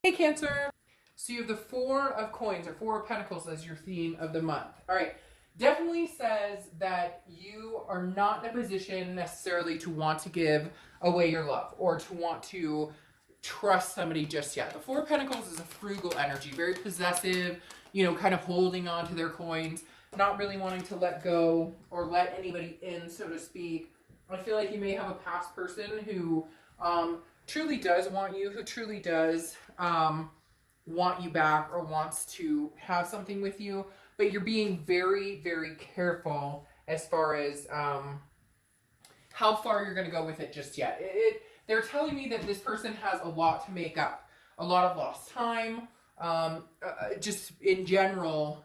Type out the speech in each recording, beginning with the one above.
Hey Cancer! So you have the Four of Coins or Four of Pentacles as your theme of the month. All right, definitely says that you are not in a position necessarily to want to give away your love or to want to trust somebody just yet. The Four of Pentacles is a frugal energy, very possessive, you know, kind of holding on to their coins, not really wanting to let go or let anybody in, so to speak. I feel like you may have a past person who truly does want you, who truly does want you back or wants to have something with you, but you're being very, very careful as far as how far you're going to go with it just yet. They're telling me that this person has a lot to make up, a lot of lost time, just in general.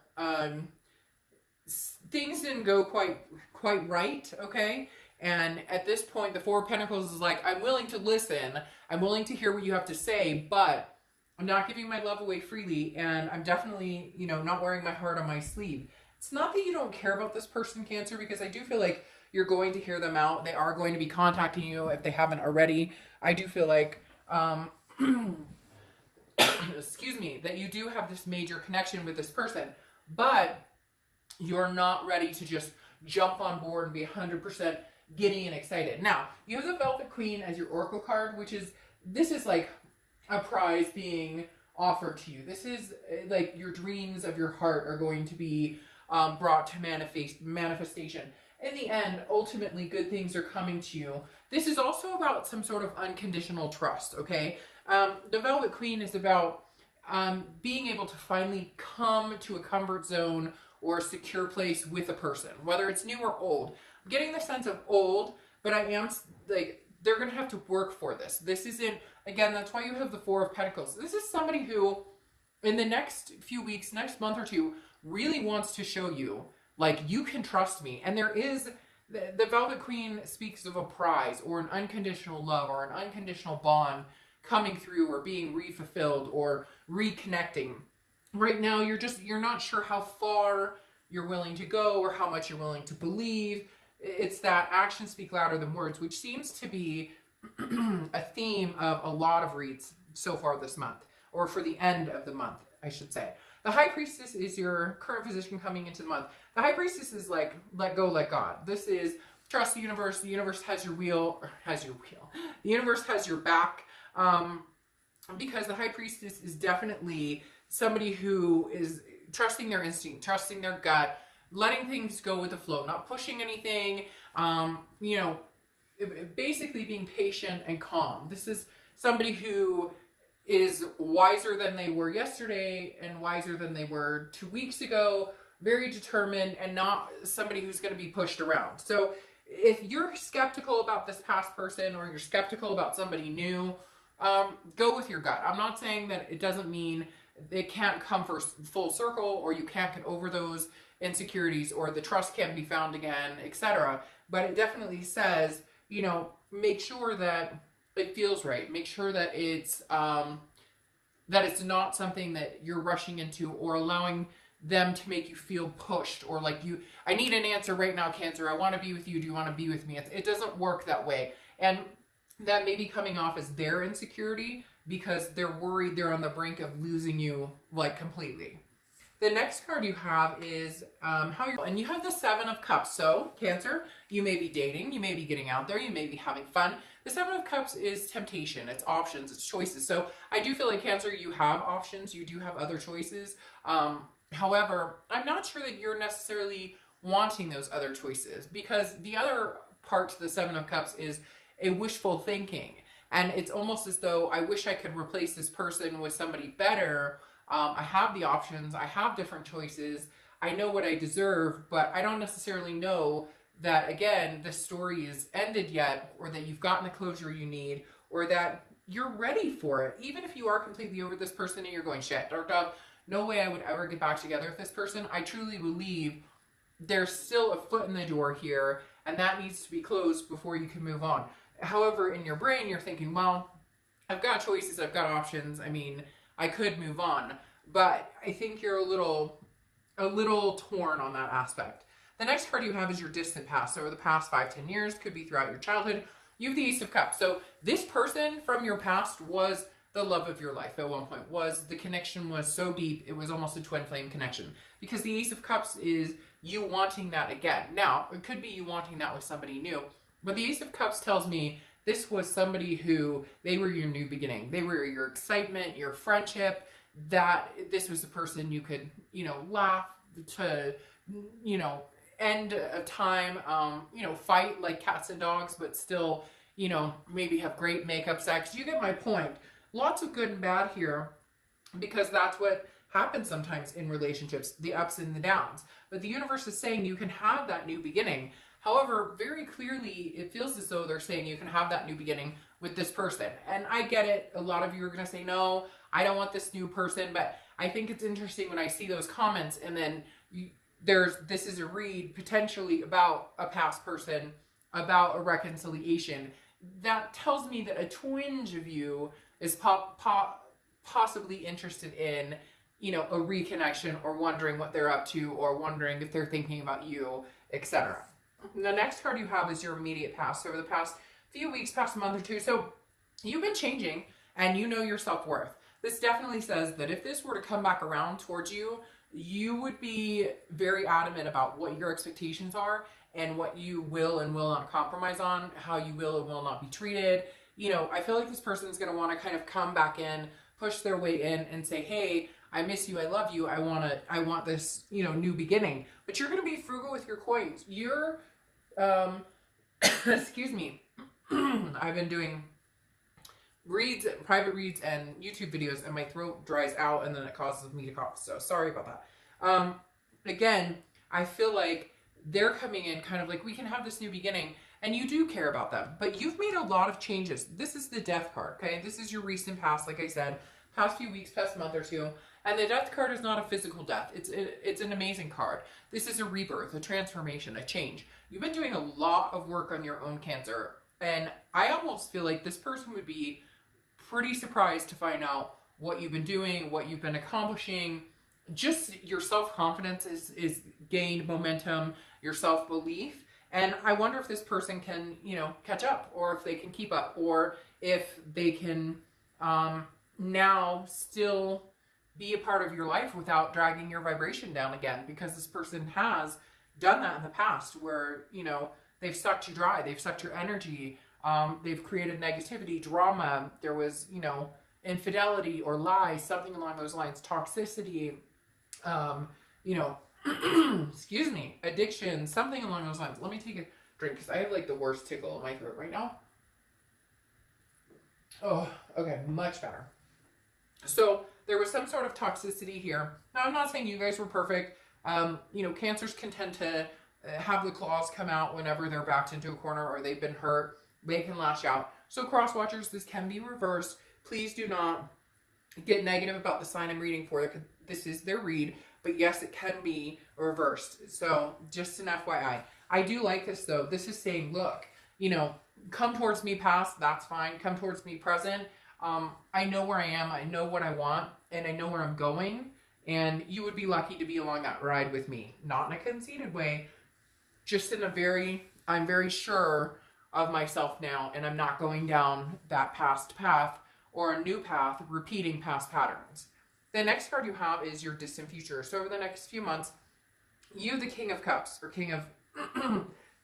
Things didn't go quite right, okay? And at this point, the Four of Pentacles is like, I'm willing to listen. I'm willing to hear what you have to say, but I'm not giving my love away freely. And I'm definitely, you know, not wearing my heart on my sleeve. It's not that you don't care about this person, Cancer, because I do feel like you're going to hear them out. They are going to be contacting you if they haven't already. I do feel like, excuse me, that you do have this major connection with this person, but you're not ready to just jump on board and be 100% giddy and excited. Now, you have the Velvet Queen as your Oracle card, this is like a prize being offered to you. This is like your dreams of your heart are going to be brought to manifestation. In the end, ultimately, good things are coming to you. This is also about some sort of unconditional trust, okay? The Velvet Queen is about being able to finally come to a comfort zone or a secure place with a person, whether it's new or old. I'm getting the sense of old, but I am like, they're going to have to work for this. This isn't, again, that's why you have the Four of Pentacles. This is somebody who, in the next few weeks, next month or two, really wants to show you, like, you can trust me. And there is, the Velvet Queen speaks of a prize or an unconditional love or an unconditional bond coming through or being refulfilled or reconnecting. Right now, you're not sure how far you're willing to go or how much you're willing to believe. It's that actions speak louder than words, which seems to be a theme of a lot of reads so far this month, or for the end of the month, I should say. The High Priestess is your current position coming into the month. The High Priestess is like, let go, let God. This is trust the universe. The universe has your wheel, The universe has your back, because the High Priestess is definitely somebody who is trusting their instinct, trusting their gut, letting things go with the flow, not pushing anything, you know, basically being patient and calm. This is somebody who is wiser than they were yesterday and wiser than they were 2 weeks ago, very determined, and not somebody who's going to be pushed around. So if you're skeptical about this past person or you're skeptical about somebody new, go with your gut. I'm not saying that it doesn't mean it can't come for full circle or you can't get over those insecurities or the trust can't be found again, etc. But it definitely says, you know, make sure that it feels right. Make sure that it's not something that you're rushing into or allowing them to make you feel pushed or like I need an answer right now, Cancer. I want to be with you. Do you want to be with me? It doesn't work that way. And that may be coming off as their insecurity because they're worried they're on the brink of losing you, like, completely. The next card you have is and you have the Seven of Cups. So, Cancer, you may be dating, you may be getting out there, you may be having fun. The Seven of Cups is temptation, it's options, it's choices. So I do feel like, Cancer, you have options, you do have other choices. However, I'm not sure that you're necessarily wanting those other choices because the other part to the Seven of Cups is a wishful thinking. And it's almost as though I wish I could replace this person with somebody better. I have the options. I have different choices. I know what I deserve, but I don't necessarily know that, again, the story is ended yet, or that you've gotten the closure you need, or that you're ready for it. Even if you are completely over this person and you're going, shit, dark dog, no way I would ever get back together with this person. I truly believe there's still a foot in the door here, and that needs to be closed before you can move on. However, in your brain, you're thinking, well, I've got choices, I've got options. I mean, I could move on, but I think you're a little torn on that aspect. The next card you have is your distant past. So over the past 5-10 years, could be throughout your childhood. You have the Ace of Cups. So this person from your past was the love of your life at one point. Was the connection was so deep, it was almost a twin flame connection. Because the Ace of Cups is you wanting that again. Now, it could be you wanting that with somebody new, but the Ace of Cups tells me this was somebody who, they were your new beginning. They were your excitement, your friendship, that this was the person you could, you know, laugh to, you know, end of time, you know, fight like cats and dogs, but still, you know, maybe have great makeup sex. You get my point. Lots of good and bad here, because that's what happens sometimes in relationships, the ups and the downs. But the universe is saying you can have that new beginning. However, very clearly, it feels as though they're saying you can have that new beginning with this person. And I get it. A lot of you are going to say, no, I don't want this new person. But I think it's interesting when I see those comments, and then this is a read potentially about a past person, about a reconciliation. That tells me that a twinge of you is possibly interested in, you know, a reconnection, or wondering what they're up to, or wondering if they're thinking about you, etc. The next card you have is your immediate past. So over the past few weeks, past month or two, so you've been changing and you know your self-worth. This definitely says that if this were to come back around towards you, you would be very adamant about what your expectations are and what you will and will not compromise on, how you will and will not be treated. You know, I feel like this person is going to want to kind of come back in, push their way in and say, hey, I miss you, I love you, I want this, you know, new beginning. But you're going to be frugal with your coins. You're, excuse me, I've been doing reads, private reads and YouTube videos, and my throat dries out and then it causes me to cough. So sorry about that. Again, I feel like they're coming in kind of like, we can have this new beginning, and you do care about them, but you've made a lot of changes. This is the Death card, okay? This is your recent past, like I said, past few weeks, past month or two. And the Death card is not a physical death. It's an amazing card. This is a rebirth, a transformation, a change. You've been doing a lot of work on your own Cancer, and I almost feel like this person would be pretty surprised to find out what you've been doing, what you've been accomplishing. Just your self-confidence is gained momentum, your self-belief. And I wonder if this person can, you know, catch up, or if they can keep up, or if they can now still be a part of your life without dragging your vibration down again, because this person has done that in the past where, you know, they've sucked you dry, they've sucked your energy, they've created negativity, drama, there was, you know, infidelity or lies, something along those lines, toxicity, you know, excuse me, addiction, something along those lines. Let me take a drink because I have like the worst tickle in my throat right now. Oh, okay, much better. So there was some sort of toxicity here. Now, I'm not saying you guys were perfect. You know, Cancers can tend to have the claws come out whenever they're backed into a corner or they've been hurt. They can lash out. So cross watchers, this can be reversed. Please do not get negative about the sign I'm reading for. This is their read, but yes, it can be reversed. So just an FYI. I do like this though. This is saying, look, you know, come towards me past, that's fine. Come towards me present. I know where I am, I know what I want, and I know where I'm going, and you would be lucky to be along that ride with me. Not in a conceited way, just in a I'm very sure of myself now, and I'm not going down that past path or a new path, repeating past patterns. The next card you have is your distant future. So over the next few months, you, the King of Cups, or King of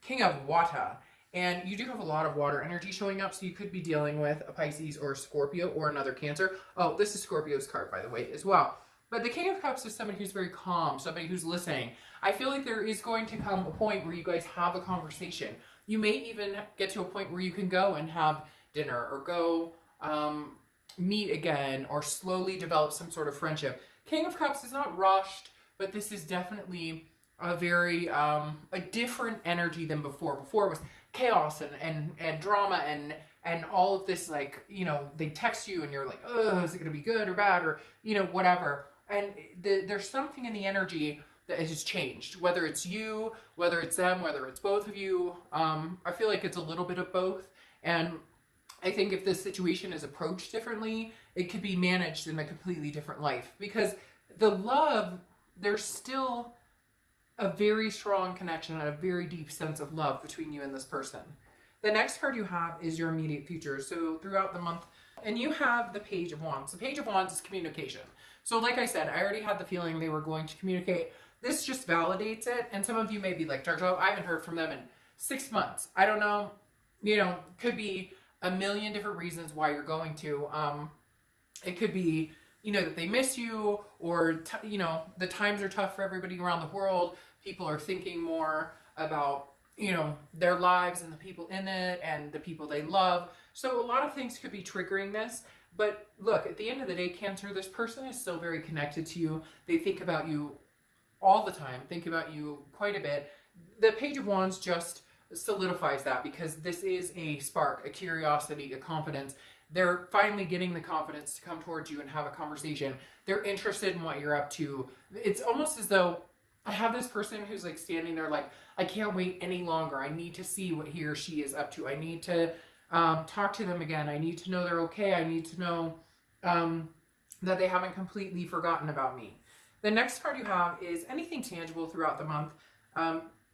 King of Water. And you do have a lot of water energy showing up, so you could be dealing with a Pisces or a Scorpio or another Cancer. Oh, this is Scorpio's card, by the way, as well. But the King of Cups is somebody who's very calm, somebody who's listening. I feel like there is going to come a point where you guys have a conversation. You may even get to a point where you can go and have dinner or go meet again or slowly develop some sort of friendship. King of Cups is not rushed, but this is definitely a very a different energy than before. Before it was chaos and drama and all of this, like, you know, they text you and you're like, oh, is it going to be good or bad, or, you know, whatever. And there's something in the energy that has changed, whether it's you, whether it's them, whether it's both of you. I feel like it's a little bit of both. And I think if this situation is approached differently, it could be managed in a completely different life, because the love, there's still a very strong connection and a very deep sense of love between you and this person. The next card you have is your immediate future. So throughout the month And you have the Page of Wands. The Page of Wands is communication. So like I said, I already had the feeling they were going to communicate. This just validates it. And some of you may be like, Darjo, I haven't heard from them in 6 months. I don't know. You know, could be a million different reasons why you're going to. It could be, you know, that they miss you, or, you know, the times are tough for everybody around the world. People are thinking more about, you know, their lives and the people in it and the people they love. So a lot of things could be triggering this. But look, at the end of the day, Cancer, this person is still very connected to you. They think about you all the time, think about you quite a bit. The Page of Wands just solidifies that, because this is a spark, a curiosity, a confidence. They're finally getting the confidence to come towards you and have a conversation. They're interested in what you're up to. It's almost as though I have this person who's like standing there like, I can't wait any longer. I need to see what he or she is up to. I need to talk to them again. I need to know they're okay. I need to know that they haven't completely forgotten about me. The next card you have is anything tangible throughout the month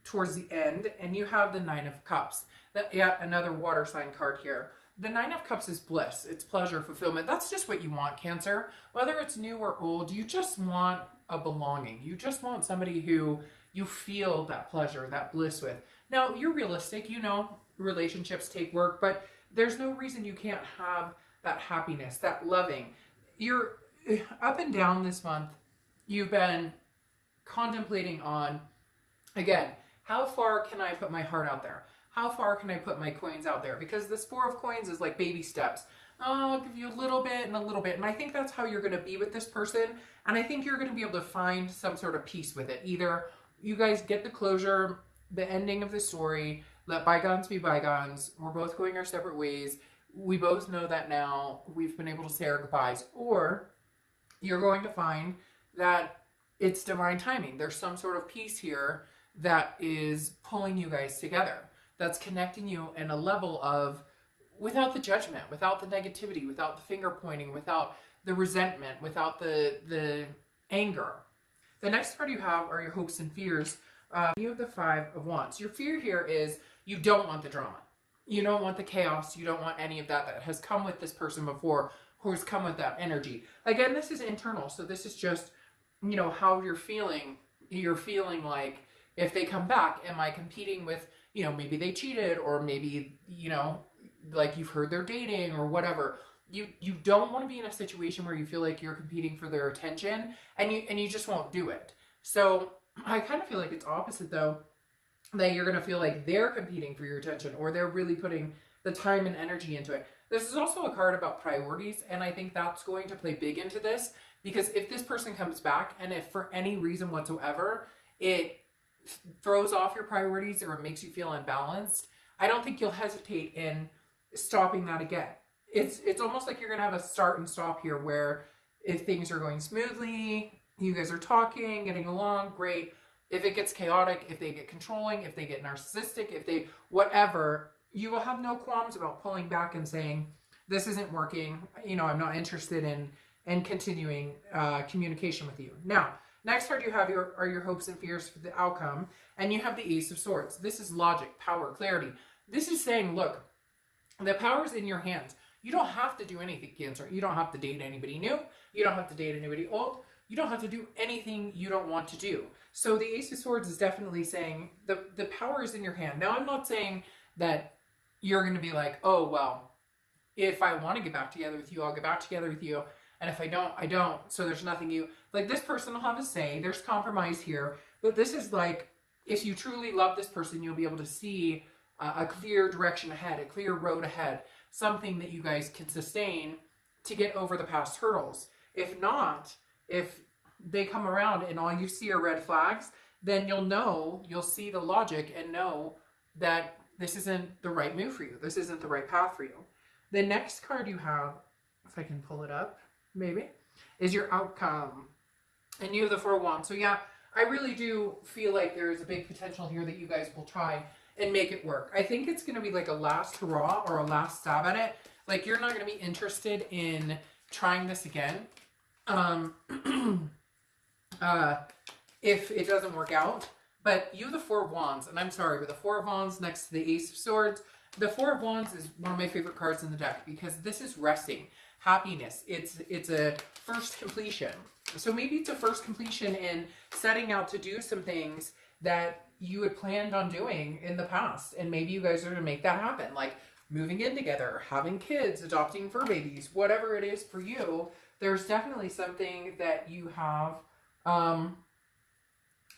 towards the end. And you have the Nine of Cups. Yet another water sign card here. The Nine of Cups is bliss. It's pleasure, fulfillment. That's just what you want, Cancer. Whether it's new or old, you just want a belonging. You just want somebody who you feel that pleasure, that bliss with. Now, you're realistic. You know, relationships take work, but there's no reason you can't have that happiness, that loving. You're up and down this month. You've been contemplating on, again, how far can I put my heart out there? How far can I put my coins out there? Because this Four of Coins is like baby steps. Oh, I'll give you a little bit and a little bit. And I think that's how you're going to be with this person. And I think you're going to be able to find some sort of peace with it. Either you guys get the closure, the ending of the story, let bygones be bygones. We're both going our separate ways. We both know that now. We've been able to say our goodbyes. Or you're going to find that it's divine timing. There's some sort of peace here that is pulling you guys together. That's connecting you in a level of, without the judgment, without the negativity, without the finger pointing, without the resentment, without the anger. The next card you have are your hopes and fears. You have the Five of Wands. Your fear here is you don't want the drama. You don't want the chaos. You don't want any of that that has come with this person before, who has come with that energy. Again, this is internal. So this is just, you know, how you're feeling. You're feeling like, if they come back, am I competing with, you know, maybe they cheated, or maybe, you know, like you've heard they're dating or whatever. You don't want to be in a situation where you feel like you're competing for their attention, and you just won't do it. So I kind of feel like it's opposite though, that you're going to feel like they're competing for your attention, or they're really putting the time and energy into it. This is also a card about priorities, and I think that's going to play big into this, because if this person comes back and if for any reason whatsoever it throws off your priorities or it makes you feel unbalanced, I don't think you'll hesitate in stopping that again. It's almost like you're gonna have a start and stop here, where if things are going smoothly, you guys are talking, getting along, great. If it gets chaotic, if they get controlling, if they get narcissistic, if they whatever, you will have no qualms about pulling back and saying, this isn't working, you know, I'm not interested in continuing communication with you. Now, next card you have are your hopes and fears for the outcome, and you have the Ace of Swords. This is logic, power, clarity. This is saying, look, the power's in your hands. You don't have to do anything, Cancer. You don't have to date anybody new. You don't have to date anybody old. You don't have to do anything you don't want to do. So the Ace of Swords is definitely saying the power is in your hand. Now, I'm not saying that you're going to be like, oh, well, if I want to get back together with you, I'll get back together with you. And if I don't, I don't. So there's nothing you... Like, this person will have a say. There's compromise here. But this is like, if you truly love this person, you'll be able to see a clear direction ahead, a clear road ahead, something that you guys can sustain to get over the past hurdles. If not, if they come around and all you see are red flags, then you'll see the logic and know that this isn't the right move for you. This isn't the right path for you. The next card you have, if I can pull it up, maybe, is your outcome. And you have the Four of Wands. So yeah, I really do feel like there's a big potential here that you guys will try and make it work. I think it's going to be like a last hurrah or a last stab at it. Like, you're not going to be interested in trying this again. If it doesn't work out. But you have the Four of Wands, and I'm sorry, but the Four of Wands next to the Ace of Swords The Four of Wands is one of my favorite cards in the deck because this is resting, happiness. It's a first completion. So maybe it's a first completion in setting out to do some things that you had planned on doing in the past. And maybe you guys are going to make that happen. Like moving in together, having kids, adopting fur babies, whatever it is for you. There's definitely something that you have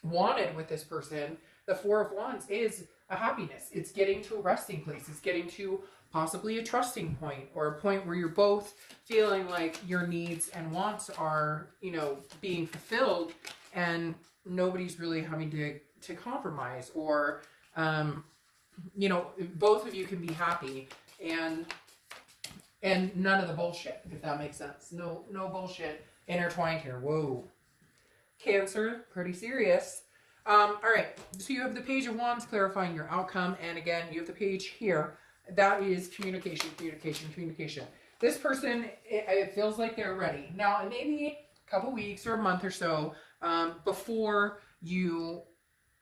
wanted with this person. The Four of Wands is a happiness. It's getting to a resting place. It's getting to possibly a trusting point, or a point where you're both feeling like your needs and wants are, you know, being fulfilled, and nobody's really having to compromise, or, you know, both of you can be happy and none of the bullshit, if that makes sense. No bullshit intertwined here. Whoa. Cancer, pretty serious. All right, so you have the Page of Wands clarifying your outcome, and again, you have the page here. That is communication, communication, communication. This person, it feels like they're ready. Now, it may be a couple weeks or a month or so before you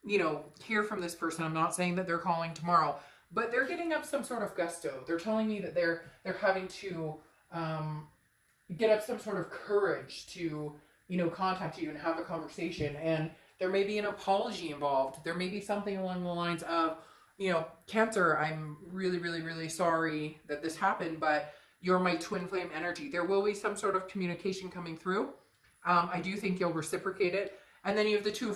know, hear from this person. I'm not saying that they're calling tomorrow, but they're getting up some sort of gusto. They're telling me that they're having to get up some sort of courage to, you know, contact you and have a conversation. And there may be an apology involved. There may be something along the lines of, you know, Cancer, I'm really, really, really sorry that this happened, but you're my twin flame energy. There will be some sort of communication coming through. I do think you'll reciprocate it. And then you have the Two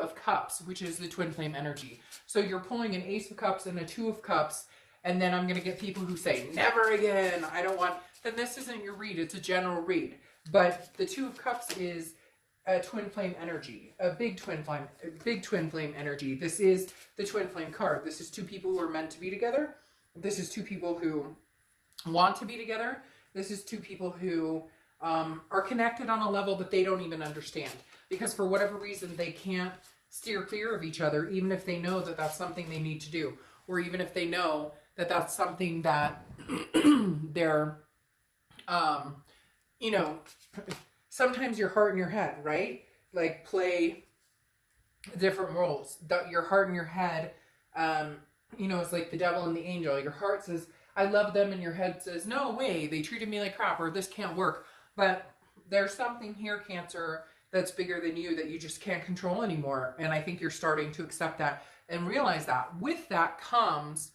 of Cups, which is the twin flame energy. So you're pulling an Ace of Cups and a Two of Cups, and then I'm going to get people who say, never again, I don't want, then this isn't your read, it's a general read. But the Two of Cups is a twin flame energy, a big twin flame energy. This is the twin flame card. This is two people who are meant to be together. This is two people who want to be together. This is two people who are connected on a level that they don't even understand, because for whatever reason they can't steer clear of each other, even if they know that that's something they need to do, or even if they know that that's something that they're you know, sometimes your heart and your head, right? Like play different roles. Your heart and your head, you know, it's like the devil and the angel. Your heart says, I love them, and your head says, no way, they treated me like crap, or this can't work. But there's something here, Cancer, that's bigger than you that you just can't control anymore. And I think you're starting to accept that and realize that. With that comes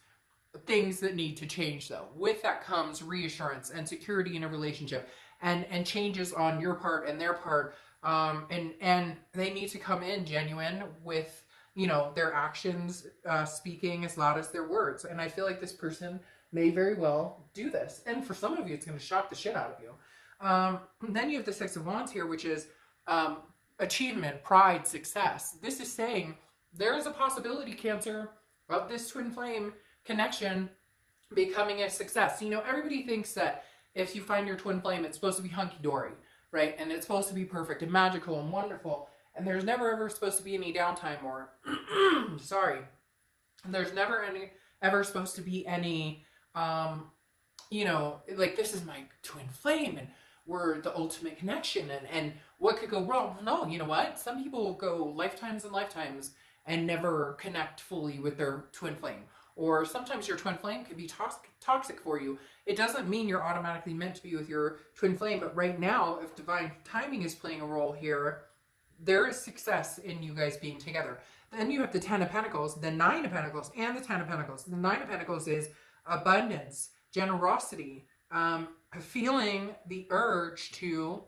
things that need to change, though. With that comes reassurance and security in a relationship, and changes on your part and their part. And they need to come in genuine with, you know, their actions speaking as loud as their words. And I feel like this person may very well do this. And for some of you, it's going to shock the shit out of you. Then you have the Six of Wands here, which is achievement, pride, success. This is saying there is a possibility, Cancer, of this twin flame connection becoming a success. You know, everybody thinks that if you find your twin flame, it's supposed to be hunky-dory, right? And it's supposed to be perfect and magical and wonderful. And there's never ever supposed to be any downtime, or sorry. There's never ever supposed to be any, you know, like, this is my twin flame and we're the ultimate connection, and what could go wrong? No, you know what? Some people will go lifetimes and lifetimes and never connect fully with their twin flame. Or sometimes your twin flame can be toxic for you. It doesn't mean you're automatically meant to be with your twin flame, but right now, if divine timing is playing a role here, there is success in you guys being together. Then you have the Ten of Pentacles, the Nine of Pentacles, and the Ten of Pentacles. The Nine of Pentacles is abundance, generosity, feeling the urge to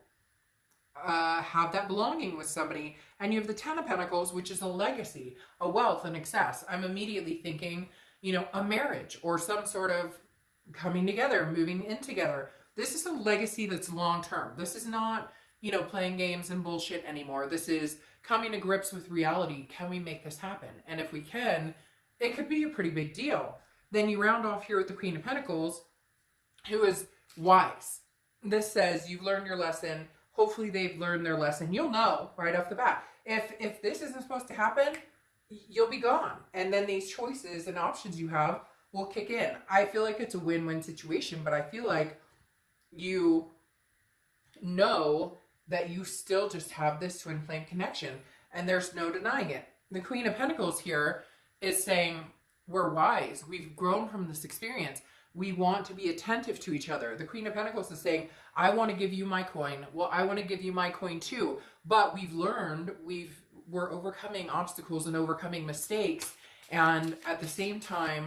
have that belonging with somebody. And you have the Ten of Pentacles, which is a legacy, a wealth, an excess. I'm immediately thinking, you know, a marriage or some sort of coming together, moving in together. This is a legacy that's long-term. This is not, you know, playing games and bullshit anymore. This is coming to grips with reality. Can we make this happen? And if we can, it could be a pretty big deal. Then you round off here with the Queen of Pentacles, who is wise. This says you've learned your lesson. Hopefully they've learned their lesson. You'll know right off the bat. If this isn't supposed to happen, you'll be gone. And then these choices and options you have will kick in. I feel like it's a win-win situation, but I feel like you know that you still just have this twin flame connection, and there's no denying it. The Queen of Pentacles here is saying, we're wise. We've grown from this experience. We want to be attentive to each other. The Queen of Pentacles is saying, I want to give you my coin. Well, I want to give you my coin too. But we've learned, we're overcoming obstacles and overcoming mistakes. And at the same time,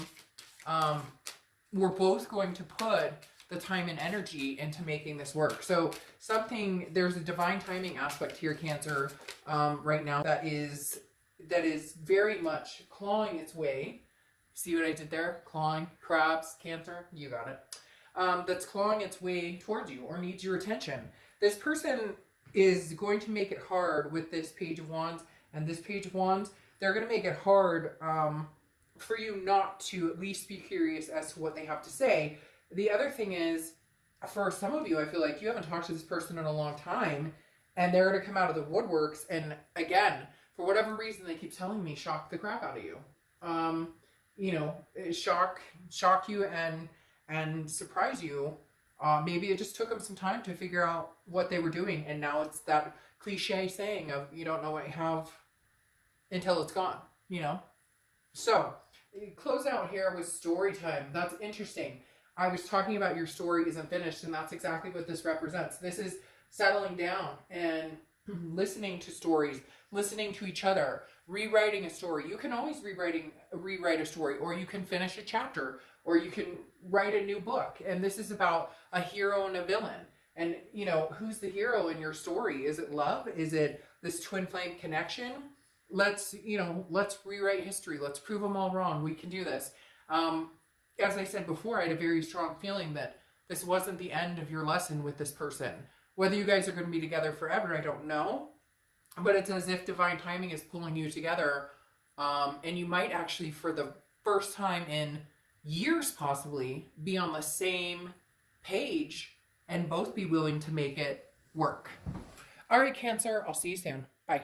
we're both going to put the time and energy into making this work. So there's a divine timing aspect here, Cancer, right now that is very much clawing its way. See what I did there? Clawing, crabs, Cancer, you got it. That's clawing its way towards you or needs your attention. This person is going to make it hard with this Page of Wands and this Page of Wands. They're going to make it hard for you not to at least be curious as to what they have to say. The other thing is, for some of you, I feel like you haven't talked to this person in a long time, and they're going to come out of the woodworks, and again, for whatever reason, they keep telling me, shock the crap out of you. You know, shock you and surprise you. Maybe it just took them some time to figure out what they were doing, and now it's that cliche saying of you don't know what you have until it's gone, you know? So, close out here with story time. That's interesting. I was talking about your story isn't finished, and that's exactly what this represents. This is settling down and listening to stories, listening to each other, rewriting a story. You can always rewrite a story, or you can finish a chapter, or you can write a new book. And this is about a hero and a villain. And, you know, who's the hero in your story? Is it love? Is it this twin flame connection? Let's rewrite history. Let's prove them all wrong. We can do this. As I said before, I had a very strong feeling that this wasn't the end of your lesson with this person. Whether you guys are going to be together forever, I don't know. But it's as if divine timing is pulling you together. And you might actually, for the first time in years possibly, be on the same page and both be willing to make it work. All right, Cancer, I'll see you soon. Bye.